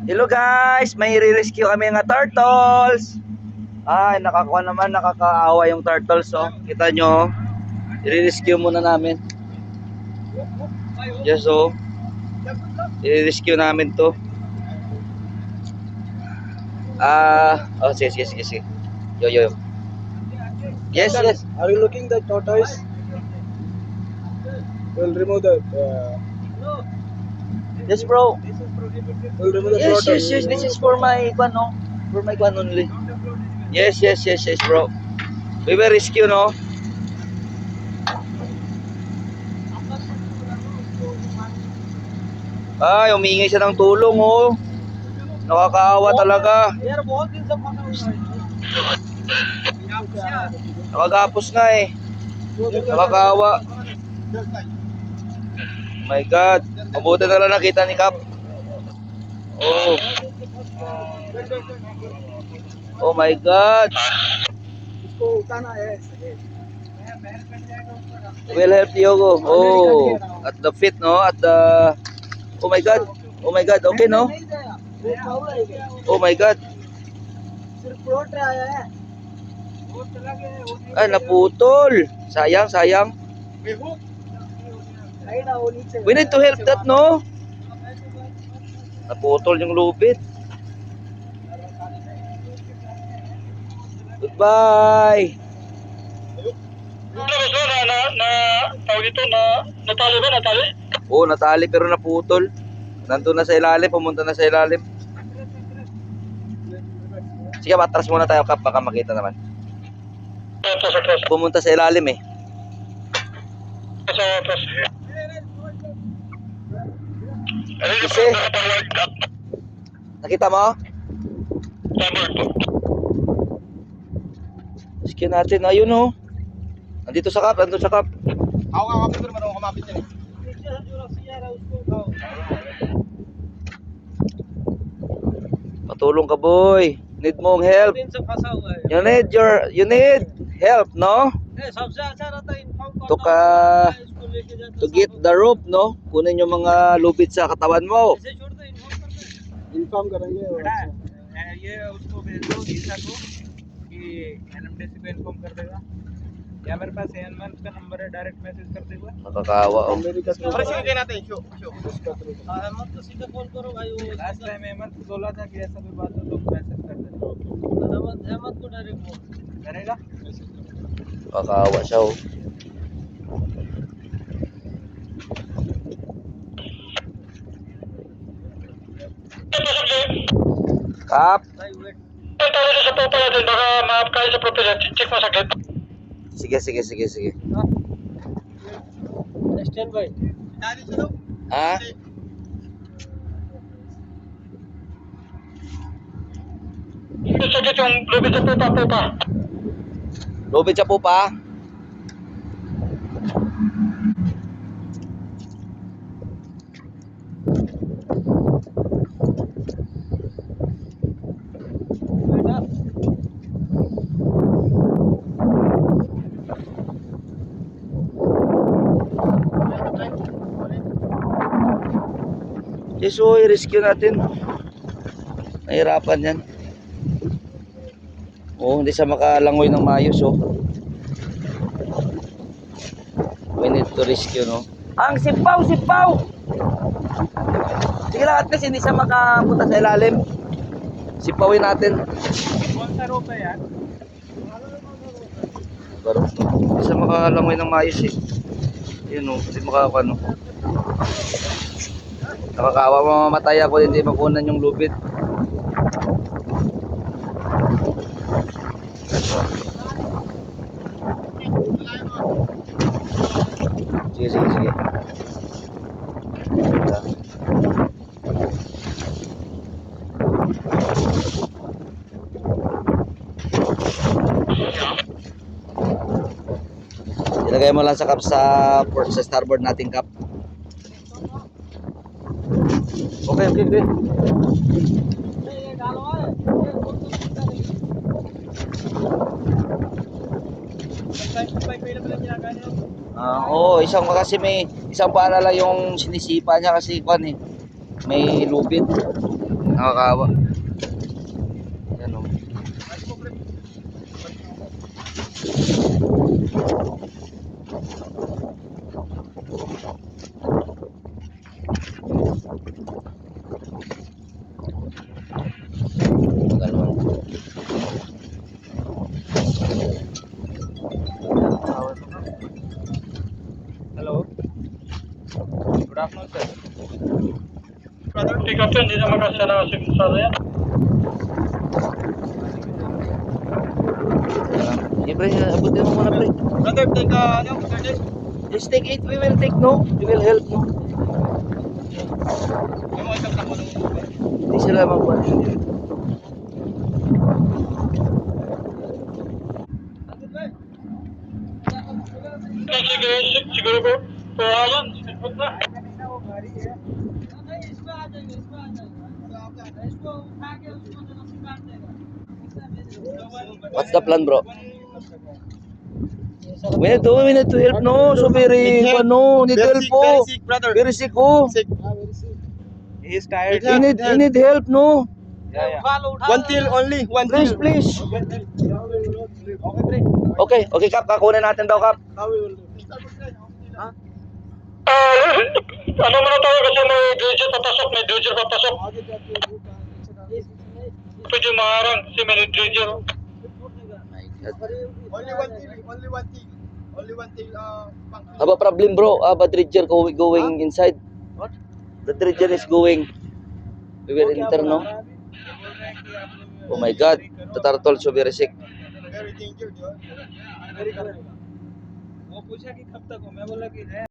Hello guys, may re-rescue kami ng turtles. Ay, nakakuha naman, nakakaawa yung turtles, oh. Kita nyo, i-rescue muna namin. Yes, oh. I-rescue namin to. Oh, sige. Yo. Yes. Are you looking the tortoise? We'll remove the. Yes, bro. We'll remove the Yes. tortoise. This is for my kwan, no? For my kwan only. Yes, bro. We will rescue, no? Ay, humingi siya ng tulong, oh. Nakakaawa talaga. Nakagapos nga eh. Nakakaawa. My God. Mabuti na lang nakita ni Kap. Oh. Oh my God. We'll help you. Oh. At the feet, no? At the... Oh my God. Okay, no? Oh my God. Ay, naputol. Sayang. We need to help that, no? Naputol yung lubid. Goodbye. Natali ba? Natali? Oo, natali pero naputol. Nandun na sa ilalim, pumunta na sa ilalim. Sige, atras muna tayo, Kap, baka makita naman. Pumunta sa ilalim eh. Kasi, nakita mo? Rescue natin, ayun oh. Nandun sa Kap. Ako kapit ko naman ako kumapit yan eh. Patulong ka, boy. Need mong help. You need help, no? To get the rope, no? Kunin yung mga lubid sa katawan mo. Inform करेंगे ये उसको भेज दो ईसा को कि एनएमडीसी को इन्फॉर्म कर देगा या मेरे पास एनवन का नंबर है डायरेक्ट मैसेज कर देगा Nakakaawa, oh. sige natin show Ahmad को सीधा कॉल करो भाई वो लास्ट टाइम अहमद को बोला था कि ऐसा कोई बात हो तो मैसेज कर देना अहमद को डायरेक्ट फोन करेगा Nakakaawa siya, oh. Kap, भाई wait sa papa natin baka ma-up kayo sa propeller check mo saglit sige. Stand by Ha? saglit yung lubid sa pupa Lubid siya po pa. Yes, oh, i-rescue natin. Nahirapan yan. Oh, hindi siya makalangoy ng maayos, oh. We need to rescue, no? Ang sipaw! Sige lang, at least hindi siya makapunta sa ilalim. Sipawin natin. कौन सा रोप है यार Pero, hindi siya makalangoy ng maayos, eh. Yun, oh. Hindi makakano. Nakakawa, mamamatay ako, hindi makunan yung lubid. Sige. Ilagay mo lang sa cup sa starboard nating cup. Okay. Isang kasi may isang pala lang yung sinisipa niya kasi kwan eh. May lubid. Nakakaawa. Yan o. Hello. Good afternoon, sir. Pick up yun, hindi na makasala kasi sa yan. Sige pre, abutin mo muna pre. Brother, take ano, sir? Just take it, we will take no. We will help no. Yung mga isang tamo ng Hindi sila magbuhat. Sige, siguro po. Yan, siguro na. What's the plan, bro? We need to help no. So very, no, need help po. brother. Very sick oh. Sick. He is tired. You need help no. Yeah. One till only. One Please, till. please. Okay, pre. Okay, Kap, kakunin natin daw, Kap. Ano muna tayo kasi may dredger papasok. Pwede maharang si may dredger. Only one till. Only one till. Haba problem, bro. Haba dredger going inside. What? The dredger is going. We will enter, no? Oh my God, the turtle so very sick. Very dangerous. वो पूछा कि कब तक हो मैं बोला कि